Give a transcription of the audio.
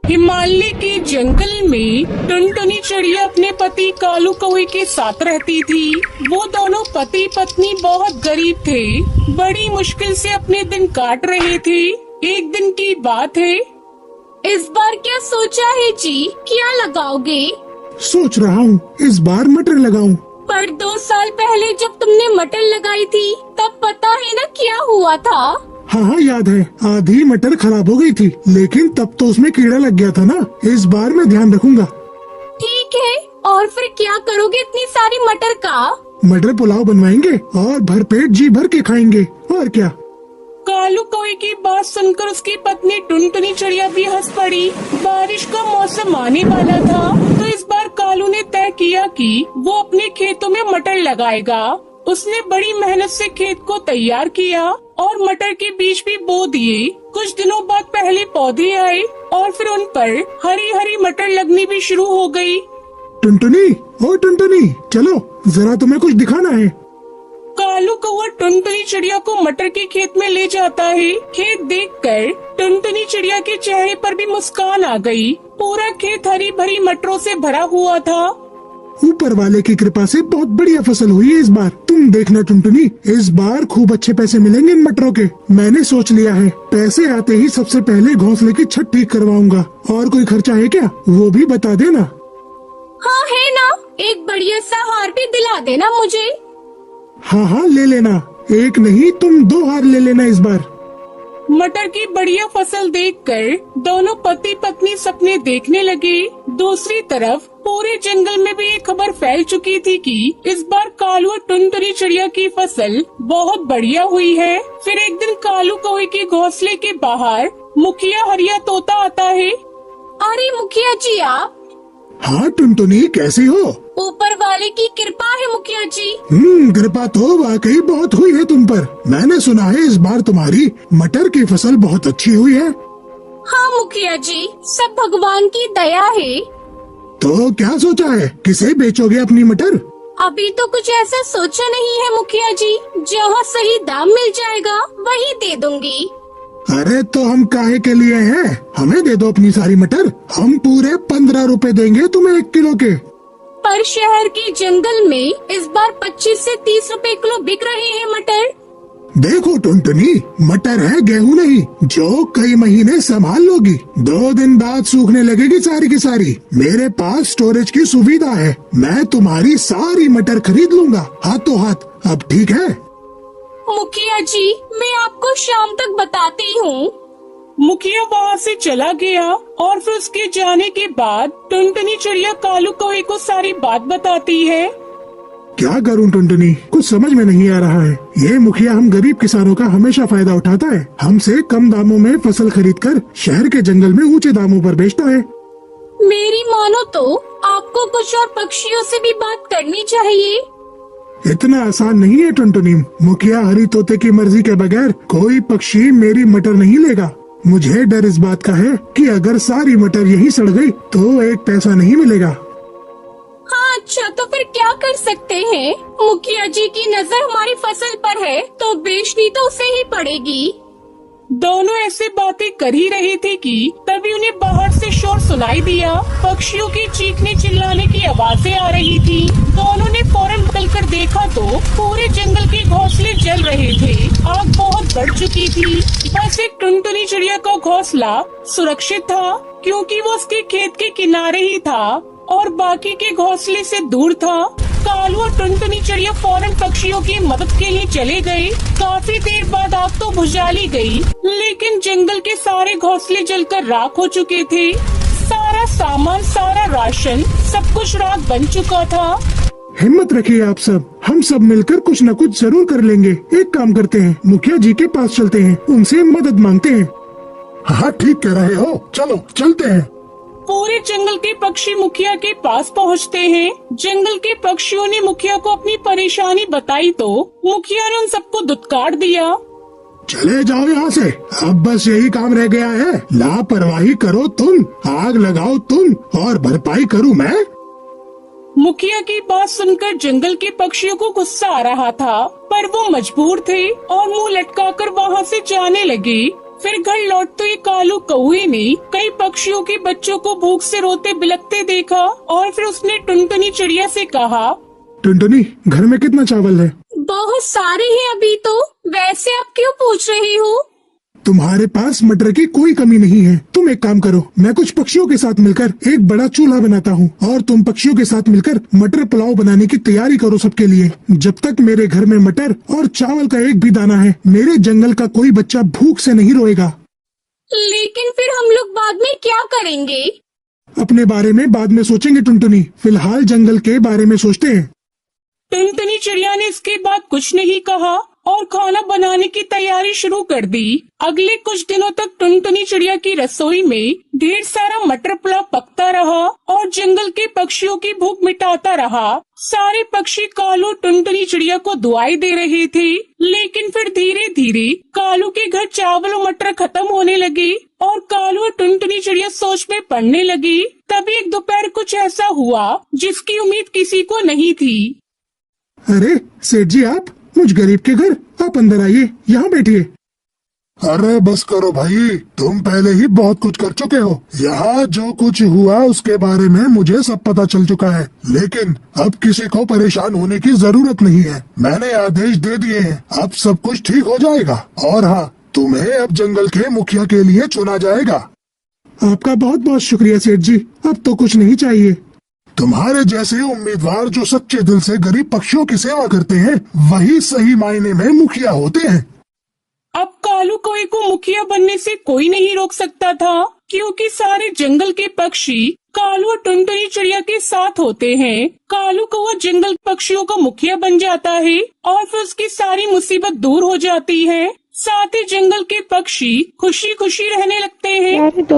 हिमालय के जंगल में टुनटुनी चिड़िया अपने पति कालू कौवे के साथ रहती थी। वो दोनों पति पत्नी बहुत गरीब थे, बड़ी मुश्किल से अपने दिन काट रहे थे। एक दिन की बात है। इस बार क्या सोचा है जी, क्या लगाओगे? सोच रहा हूँ इस बार मटर लगाऊं। पर 2 साल पहले जब तुमने मटर लगाई थी तब पता है ना क्या हुआ था? हाँ याद है, आधी मटर खराब हो गई थी, लेकिन तब तो उसमें कीड़ा लग गया था ना। इस बार मैं ध्यान रखूंगा। ठीक है, और फिर क्या करोगे इतनी सारी मटर का? मटर पुलाव बनवाएंगे और भरपेट जी भर के खाएंगे, और क्या। कालू कौवे की बात सुनकर उसकी पत्नी टुनटुनी चिड़िया भी हंस पड़ी। बारिश का मौसम आने वाला था, तो इस बार कालू ने तय किया कि वो अपने खेतों में मटर लगाएगा। उसने बड़ी मेहनत से खेत को तैयार किया और मटर के बीज भी बो दिए। कुछ दिनों बाद पहले पौधे आए और फिर उन पर हरी हरी मटर लगनी भी शुरू हो गई। टुनटुनी, ओ टुनटुनी, चलो जरा तुम्हें कुछ दिखाना है। कालू कौवा टुनटुनी चिड़िया को मटर के खेत में ले जाता है। खेत देखकर टुनटुनी चिड़िया के चेहरे पर भी मुस्कान आ गई। पूरा खेत हरी भरी मटरों से भरा हुआ था। ऊपर वाले की कृपा से बहुत बढ़िया फसल हुई है इस बार। तुम देखना टुनटुनी, इस बार खूब अच्छे पैसे मिलेंगे इन मटरों के। मैंने सोच लिया है, पैसे आते ही सबसे पहले घोंसले की छत ठीक करवाऊंगा। और कोई खर्चा है क्या, वो भी बता देना। हाँ है ना, एक बढ़िया सा हार भी दिला देना मुझे। हाँ ले लेना, एक नहीं तुम 2 हार ले लेना इस बार। मटर की बढ़िया फसल देखकर दोनों पति पत्नी सपने देखने लगे। दूसरी तरफ पूरे जंगल में भी ये खबर फैल चुकी थी कि इस बार कालू और टुनटुनी चिड़िया की फसल बहुत बढ़िया हुई है। फिर एक दिन कालू कौवे के घोंसले के बाहर मुखिया हरिया तोता आता है। अरे मुखिया जी आप? हाँ टुनटुनी, कैसी हो? ऊपर वाले की कृपा है मुखिया जी। कृपा तो वाकई बहुत हुई है तुम पर। मैंने सुना है इस बार तुम्हारी मटर की फसल बहुत अच्छी हुई है। हाँ मुखिया जी, सब भगवान की दया है। तो क्या सोचा है, किसे बेचोगे अपनी मटर? अभी तो कुछ ऐसा सोचा नहीं है मुखिया जी, जहाँ सही दाम मिल जाएगा वही दे दूंगी। अरे तो हम काहे के लिए हैं? हमें दे दो अपनी सारी मटर, हम पूरे 15 रुपए देंगे तुम्हें 1 किलो के। पर शहर के जंगल में इस बार 25 से 30 रुपए किलो बिक रहे हैं मटर। देखो टुनटुनी, मटर है गेहूं नहीं, जो कई महीने संभाल लोगी। 2 दिन बाद सूखने लगेगी सारी की सारी। मेरे पास स्टोरेज की सुविधा है, मैं तुम्हारी सारी मटर खरीद लूंगा हाथों हाथ। अब ठीक है? मुखिया जी, मैं आपको शाम तक बताती हूँ। मुखिया वहाँ से चला गया और फिर उसके जाने के बाद टुनटुनी चिड़िया कालू कौवे को सारी बात बताती है। क्या करूं टुनटुनी, कुछ समझ में नहीं आ रहा है। ये मुखिया हम गरीब किसानों का हमेशा फायदा उठाता है। हमसे कम दामों में फसल खरीदकर शहर के जंगल में ऊंचे दामों पर बेचता है। मेरी मानो तो आपको कुछ और पक्षियों से भी बात करनी चाहिए। इतना आसान नहीं है टुनटुनी। मुखिया हरी तोते की मर्जी के बगैर कोई पक्षी मेरी मटर नहीं लेगा। मुझे डर इस बात का है कि अगर सारी मटर यहीं सड़ गई तो 1 पैसा नहीं मिलेगा। हाँ अच्छा, तो फिर क्या कर सकते हैं? मुखिया जी की नजर हमारी फसल पर है तो बेचनी तो उसे ही पड़ेगी। दोनों ऐसे बातें कर ही रहे थे कि तभी उन्हें बाहर से शोर सुनाई दिया। पक्षियों की चीखने चिल्लाने की आवाजें आ रही थी। दोनों ने फौरन निकलकर देखा तो पूरे जंगल के घोंसले जल रहे थे। आग बहुत बढ़ चुकी थी। बस एक टुनटुनी चिड़िया का घोंसला सुरक्षित था, क्योंकि वो उसके खेत के किनारे ही था और बाकी के घोंसले से दूर था। कालू और टुनटुनी चिड़िया फौरन पक्षियों की मदद के लिए चले गए। काफी देर बाद आग तो बुझा ली गई, लेकिन जंगल के सारे घोंसले जलकर राख हो चुके थे। सारा सामान, सारा राशन, सब कुछ राख बन चुका था। हिम्मत रखिए आप सब, हम सब मिलकर कुछ न कुछ जरूर कर लेंगे। एक काम करते हैं, मुखिया जी के पास चलते हैं, उनसे मदद मांगते हैं। हाँ ठीक कह रहे हो, चलो चलते हैं। पूरे जंगल के पक्षी मुखिया के पास पहुंचते हैं। जंगल के पक्षियों ने मुखिया को अपनी परेशानी बताई तो मुखिया ने उन सबको दुत्कार दिया। चले जाओ यहाँ से, अब बस यही काम रह गया है। लापरवाही करो तुम, आग लगाओ तुम और भरपाई करूँ मैं। मुखिया की बात सुनकर जंगल के पक्षियों को गुस्सा आ रहा था, पर वो मजबूर थे और मुंह लटकाकर वहाँ से जाने लगे। फिर घर लौटते ही कालू कौए ने कई पक्षियों के बच्चों को भूख से रोते बिलखते देखा और फिर उसने टुनटुनी चिड़िया से कहा, टुनटुनी, घर में कितना चावल है? बहुत सारे हैं अभी तो। वैसे आप क्यों पूछ रहे हो? तुम्हारे पास मटर की कोई कमी नहीं है। तुम एक काम करो, मैं कुछ पक्षियों के साथ मिलकर एक बड़ा चूल्हा बनाता हूँ और तुम पक्षियों के साथ मिलकर मटर पुलाव बनाने की तैयारी करो सबके लिए। जब तक मेरे घर में मटर और चावल का एक भी दाना है, मेरे जंगल का कोई बच्चा भूख से नहीं रोएगा। लेकिन फिर हम लोग बाद में क्या करेंगे? अपने बारे में बाद में सोचेंगे टुनटुनी, फिलहाल जंगल के बारे में सोचते हैं। टुनटुनी चिड़िया ने इसके बाद कुछ नहीं कहा और खाना बनाने की तैयारी शुरू कर दी। अगले कुछ दिनों तक टुनटुनी चिड़िया की रसोई में ढेर सारा मटर पुलाव पकता रहा और जंगल के पक्षियों की भूख मिटाता रहा। सारे पक्षी कालू टुनटुनी चिड़िया को दुआई दे रहे थे, लेकिन फिर धीरे धीरे कालू के घर चावल और मटर खत्म होने लगे और कालू और टुनटुनी चिड़िया सोच में पड़ने लगी। तभी एक दोपहर कुछ ऐसा हुआ जिसकी उम्मीद किसी को नहीं थी। अरे सेठ जी, आप मुझ गरीब के घर, आप अंदर आइए, यहाँ बैठिए। अरे बस करो भाई, तुम पहले ही बहुत कुछ कर चुके हो। यहाँ जो कुछ हुआ उसके बारे में मुझे सब पता चल चुका है, लेकिन अब किसी को परेशान होने की जरूरत नहीं है। मैंने आदेश दे दिए हैं, अब सब कुछ ठीक हो जाएगा। और हाँ, तुम्हें अब जंगल के मुखिया के लिए चुना जाएगा। आपका बहुत बहुत शुक्रिया सेठ जी, अब तो कुछ नहीं चाहिए। तुम्हारे जैसे उम्मीदवार जो सच्चे दिल से गरीब पक्षियों की सेवा करते हैं, वही सही मायने में मुखिया होते हैं। अब कालू कौए को मुखिया बनने से कोई नहीं रोक सकता था, क्योंकि सारे जंगल के पक्षी कालू और टुनटुनी चिड़िया के साथ होते हैं। कालू कौआ जंगल पक्षियों का मुखिया बन जाता है और फिर उसकी सारी मुसीबत दूर हो जाती है। साथ ही जंगल के पक्षी खुशी खुशी रहने लगते हैं।